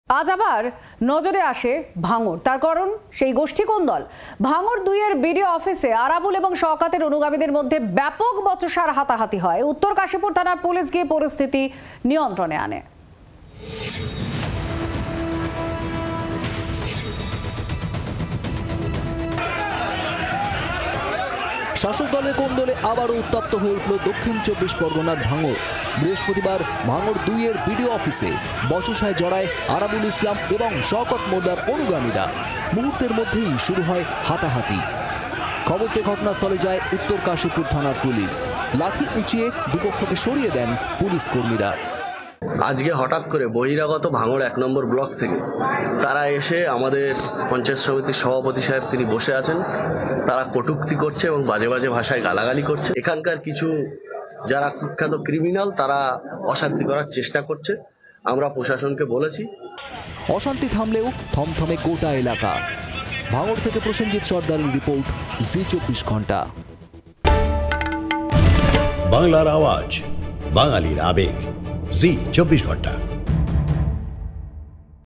আজ আবার নজরে আসে ভাঙড়। তার কারণ সেই গোষ্ঠী কোন দল? ভাঙড় 2 এর বিডিও অফিসে আরাবুল এবং শওকতের অনুগামীদের মধ্যে ব্যাপক বচসার হাতাহাতি হয়। উত্তর কাশীপুর থানার পুলিশ গিয়ে পরিস্থিতি নিয়ন্ত্রণে আনে। শাসক দলের কোন দলে আবারও উত্তপ্ত হয়ে উঠল দক্ষিণ 24 পরগনার ভাঙড়। বৃহস্পতিবার ভাঙড় 2 এর বিডিও অফিসে বচসায় জড়ায় আরাবুল ইসলাম এবং শওকত মোল্লার অনুগামীরা। মুহূর্তের মধ্যেই শুরু হয় হাতাহাতি। খবর পেয়ে ঘটনাস্থলে যায় উত্তর কাশীপুর থানার পুলিশ। লাঠি উঁচিয়ে দুপক্ষকে সরিয়ে দেন পুলিশ কর্মীরা। আজকে হঠাৎ করে বহিরাগত ভাঙড় 1 নম্বর ব্লক থেকে তারা এসে আমাদের পঞ্চায়েত সমিতির সভাপতি সাহেব তিনি বসে আছেন, তারা কটূক্তি করছে এবং বাজে বাজে ভাষায় গালাগালি করছে। এখানকার কিছু যারা কুখ্যাত ক্রিমিনাল তারা অশান্তি করার চেষ্টা করছে। আমরা প্রশাসনকে বলেছি। অশান্তি থামলেও থমথমে গোটা এলাকা। ভাঙড় থেকে প্রসেনজিৎ সর্দারের রিপোর্ট, জি 24 ঘন্টা। বাংলার আওয়াজ, বাঙালির আবেগ, জি 24 ঘন্টা।